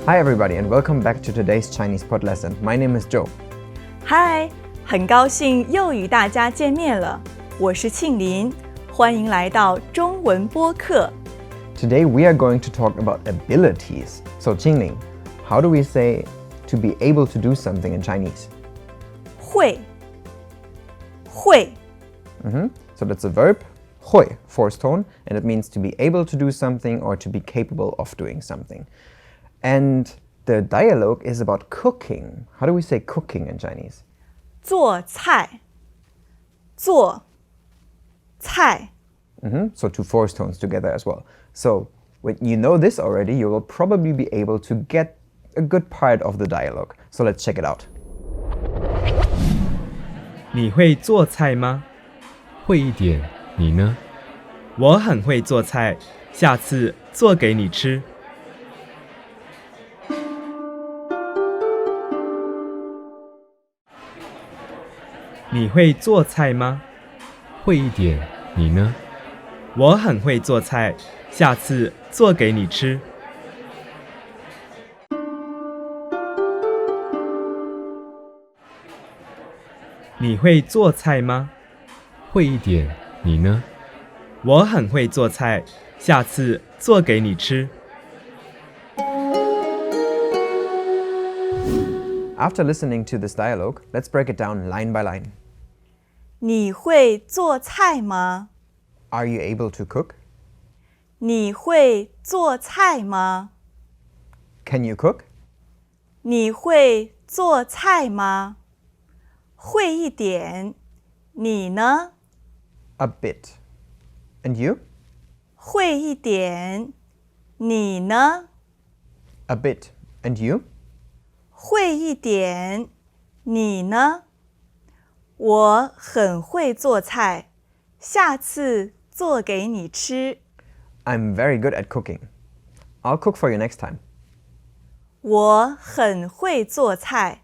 Hi everybody and welcome back to today's ChinesePod lesson. My name is Joe. Hi, 很高兴又与大家见面了，我是庆林，欢迎来到中文播客。Today we are going to talk about abilities. So Qingling, how do we say to be able to do something in Chinese? 会 So that's a verb, 会, forced tone, and it means to be able to do something or to be capable of doing something. And the dialogue is about cooking. How do we say cooking in Chinese? 做菜 So two forced tones together as well. So when you know this already, you will probably be able to get a good part of the dialogue. So let's check it out. 你会做菜吗？会一点，你呢？我很会做菜，下次做给你吃。你会做菜吗？会一点，你呢？我很会做菜，下次做给你吃。你会做菜吗？会一点，你呢？我很会做菜，下次做给你吃。After listening to this dialogue, let's break it down line by line. 你会做菜吗？ Are you able to cook? 你会做菜吗？ Can you cook? 你会做菜吗？会一点，你呢？ A bit. And you? 会一点，你呢？ A bit. And you? 会一点，你呢？我很会做菜，下次做给你吃。I'm very good at cooking. I'll cook for you next time. 我很会做菜，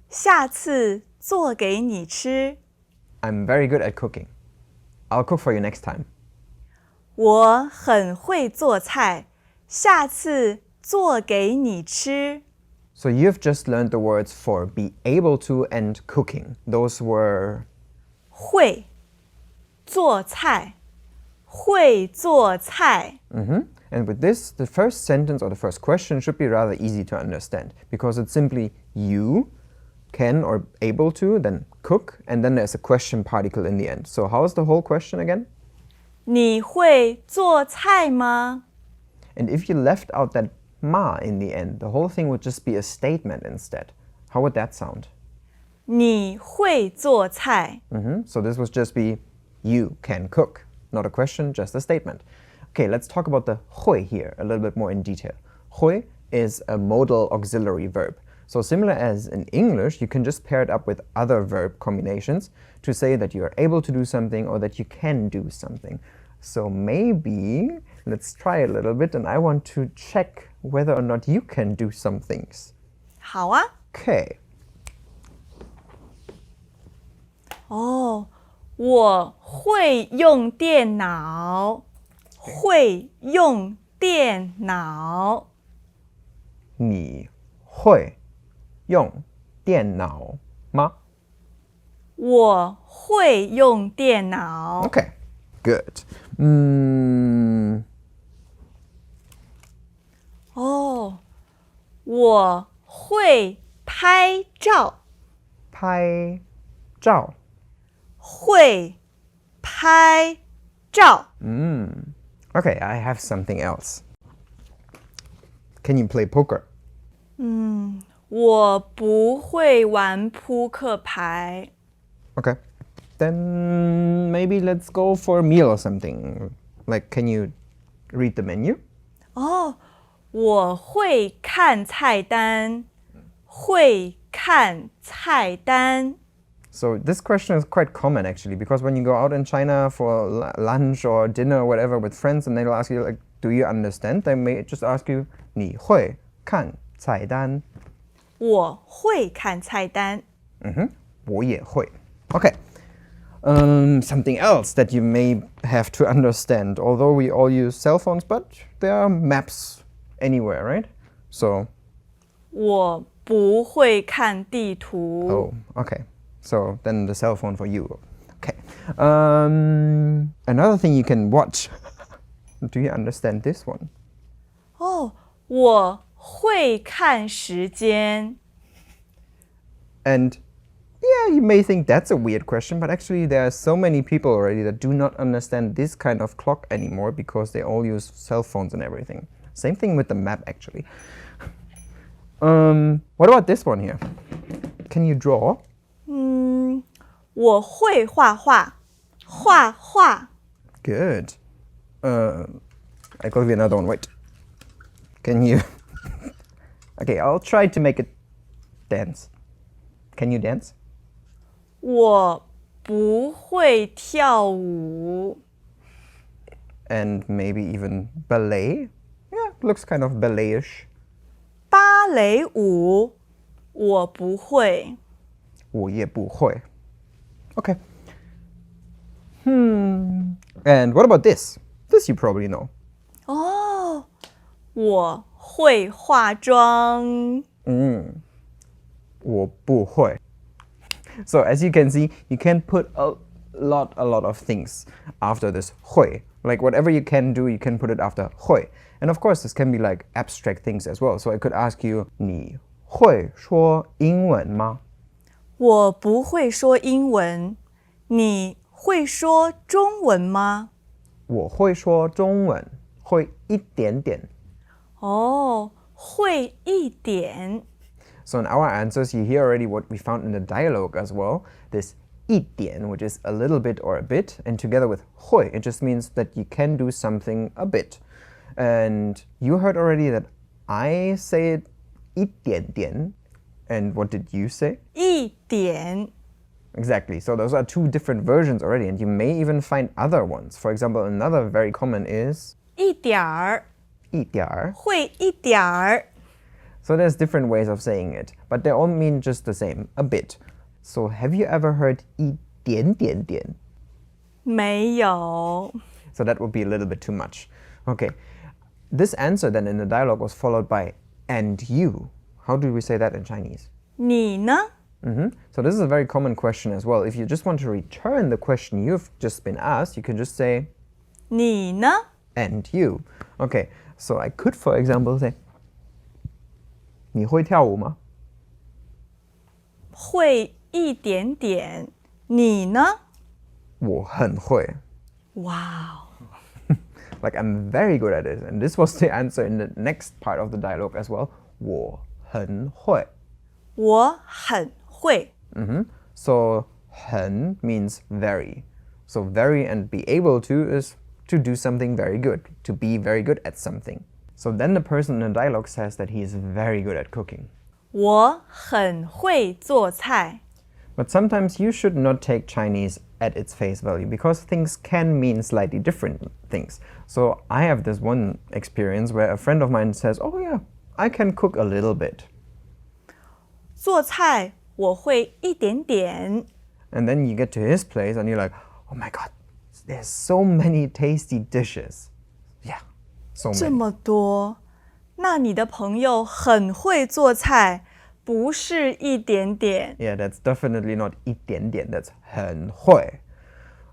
下次做给你吃。I'm very good at cooking. I'll cook for you next time. 我很会做菜，下次做给你吃。So you've just learned the words for be able to and cooking. Those were 会做菜，会做菜。And with this, the first sentence or the first question should be rather easy to understand because it's simply you can or able to, then cook, and then there's a question particle in the end. So how's the whole question again? 你会做菜吗？ And if you left out that ma in the end, the whole thing would just be a statement instead. How would that sound? 你会做菜。 So this would just be you can cook. Not a question, just a statement. Okay, let's talk about the 会 here a little bit more in detail. 会 is a modal auxiliary verb. So similar as in English, you can just pair it up with other verb combinations to say that you are able to do something or that you can do something. So maybe let's try a little bit and I want to check whether or not you can do some things. 好啊。 Okay. 哦，我会用电脑，会用电脑。你会用电脑吗？我会用电脑。 Okay, good. 哦，我会拍照，拍照。会拍照。 Okay, I have something else. Can you play poker? 我不会玩扑克牌。 Okay. Then maybe let's go for a meal or something. Like, can you read the menu? 哦，我会看菜单，会看菜单。 So this question is quite common actually, because when you go out in China for lunch or dinner or whatever with friends and they'll ask you like, do you understand? They may just ask you, 你会看菜单？我会看菜单。我也会。Okay. Something else that you may have to understand, although we all use cell phones, but there are maps anywhere, right? So 我不会看地图。 Oh, okay. So then the cell phone for you. Okay. Another thing you can watch. Do you understand this one? 哦，我会看时间。 And yeah, you may think that's a weird question, but actually there are so many people already that do not understand this kind of clock anymore because they all use cell phones and everything. Same thing with the map, actually. What about this one here? Can you draw? 我会画画，画画。 Good. I give you another one. Wait. Can you? Okay, I'll try to make it dance. Can you dance? 我不会跳舞。 And maybe even ballet? Yeah, looks kind of ballet-ish. 芭蕾舞，我不会。我也不会. Okay. And what about this? This you probably know. 哦，我会化妆。 我不会. So as you can see, you can put a lot of things after this 会. Like whatever you can do, you can put it after 会. And of course, this can be like abstract things as well. So I could ask you, 你会说英文吗?我不会说英文，你会说中文吗？我会说中文，会一点点。哦，会一点。 So in our answers, you hear already what we found in the dialogue as well. This 一点, which is a little bit or a bit, and together with 会, it just means that you can do something a bit. And you heard already that I say it 一点点. And what did you say? 一点。 Exactly. So those are two different versions already, and you may even find other ones. For example, another very common is 一点儿。一点儿. 会一点儿。 So there's different ways of saying it, but they all mean just the same, a bit. So have you ever heard 一点点点? 没有。 So that would be a little bit too much. Okay. This answer then in the dialogue was followed by and you. How do we say that in Chinese? 你呢？ So this is a very common question as well. If you just want to return the question you've just been asked, you can just say 你呢？ and you. Okay, so I could, for example, say 你会跳舞吗?会一点点。你呢？我很会. 哇哦！ Like I'm very good at it. And this was the answer in the next part of the dialogue as well. 我很会.我很会。 So 很 means very. So very and be able to is to do something very good, to be very good at something. So then the person in the dialogue says that he is very good at cooking. 我很会做菜。 But sometimes you should not take Chinese at its face value because things can mean slightly different things. So I have this one experience where a friend of mine says, oh yeah, I can cook a little bit. 做菜我会一点点。 And then you get to his place and you're like, oh my god, there's so many tasty dishes. Yeah, so 这 many. 么多，那你的朋友很会做菜，不是一点点。 Yeah, that's definitely not 一点点, that's 很会.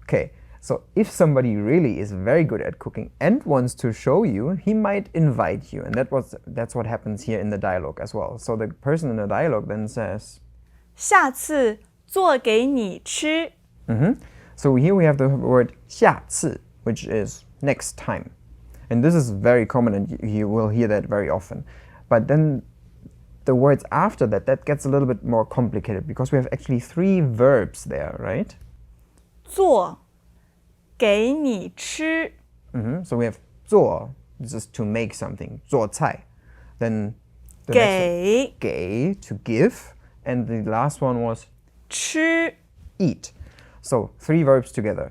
Okay, so if somebody really is very good at cooking and wants to show you, he might invite you. And that's what happens here in the dialogue as well. So the person in the dialogue then says, 下次做给你吃。 So here we have the word 下次, which is next time. And this is very common and you will hear that very often. But then the words after that, that gets a little bit more complicated because we have actually 3 verbs there, right? 做给你吃。 So we have 做, this is to make something, 做菜. Then the next one, 给 给, to give. And the last one was 吃。 eat. So 3 verbs together.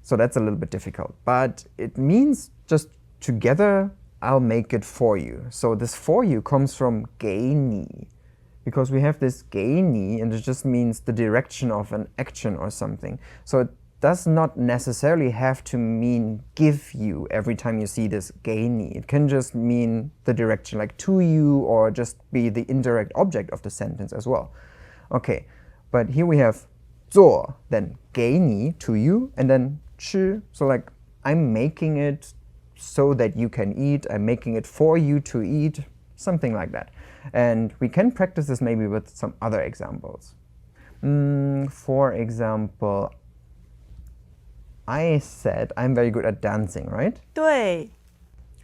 So that's a little bit difficult. But it means just together, I'll make it for you. So this for you comes from 给你. Because we have this 给你, and it just means the direction of an action or something. So does not necessarily have to mean give you every time you see this 给你. It can just mean the direction, like to you, or just be the indirect object of the sentence as well. Okay, but here we have 做, then 给你 to you, and then 吃. So like I'm making it so that you can eat, I'm making it for you to eat, something like that. And we can practice this maybe with some other examples. For example, I said I'm very good at dancing, right? 对，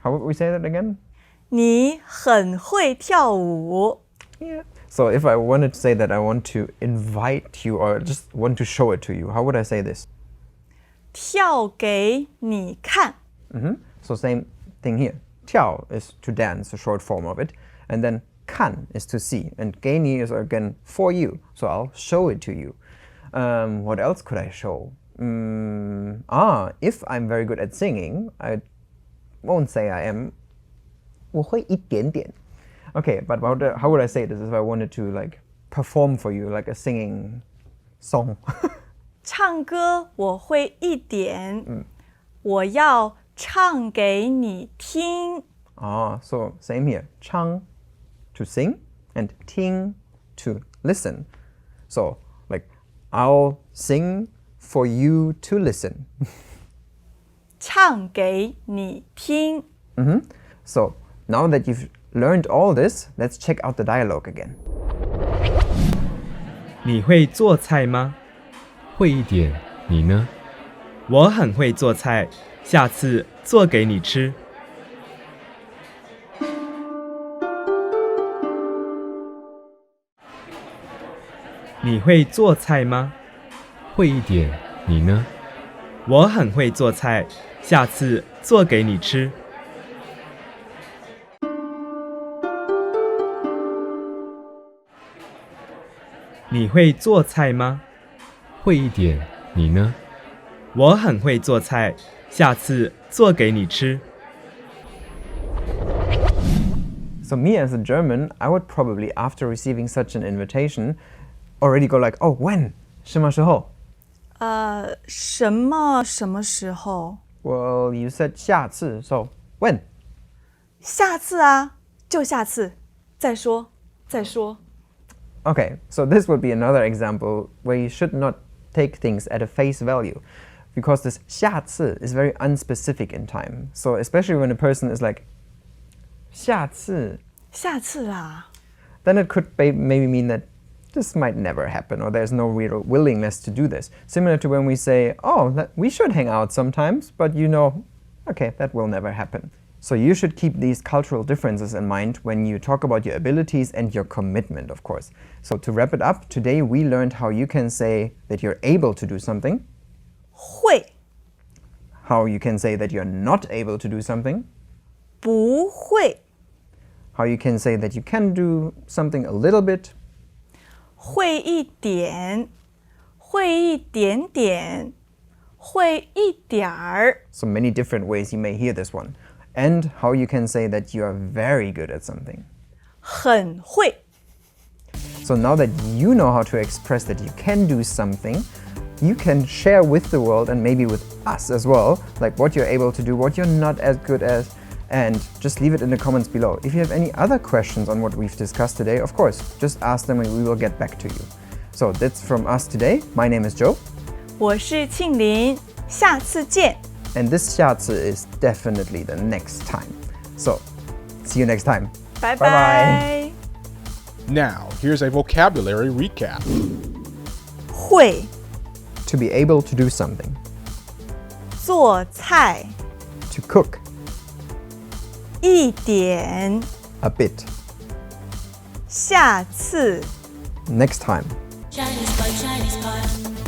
How would we say that again? 你很会跳舞。 Yeah. So if I wanted to say that I want to invite you or just want to show it to you, how would I say this? 跳给你看。 So same thing here. 跳 is to dance, the short form of it. And then 看 is to see. And 给你 is again for you. So I'll show it to you. What else could I show? If I'm very good at singing, I won't say I am. 我会一点点. Okay, but how would I say this if I wanted to like perform for you like a singing song? 唱歌我会一点，我要唱给你听。 So same here. 唱 to sing and 听 to listen. So like I'll sing for you to listen. 唱给你听。 So now that you've learned all this, let's check out the dialogue again. 你会做菜吗？会一点，你呢？我很会做菜，下次做给你吃。你会做菜吗？会一点，你呢？我很会做菜，下次做给你吃。你会做菜吗？会一点，你呢？我很会做菜，下次做给你吃。So me as a German, I would probably, after receiving such an invitation, already go like, oh, when? 什么时候? 什么时候？ Well, you said 下次, so when? 下次啊，就下次，再说。 Okay, so this would be another example where you should not take things at a face value, because this 下次 is very unspecific in time. So especially when a person is like 下次, 下次啊， then it could maybe mean that this might never happen, or there's no real willingness to do this. Similar to when we say, oh, we should hang out sometimes, but you know, okay, that will never happen. So you should keep these cultural differences in mind when you talk about your abilities and your commitment, of course. So to wrap it up, today we learned how you can say that you're able to do something, 会 how you can say that you're not able to do something, 不会 how you can say that you can do something a little bit, 会一点，会一点点，会一点儿。 so many different ways you may hear this one, and how you can say that you are very good at something. 很会， So now that you know how to express that you can do something, you can share with the world and maybe with us as well, like what you're able to do, what you're not as good as, and just leave it in the comments below. If you have any other questions on what we've discussed today, of course, just ask them and we will get back to you. So that's from us today. My name is Joe. 我是庆林，下次见。 And this 下次 is definitely the next time. So, see you next time. 拜 Bye 拜。 Now, here's a vocabulary recap. 会 To be able to do something. 做菜， To cook. 一点， A bit. 下次。 Next time. ChinesePod, ChinesePod.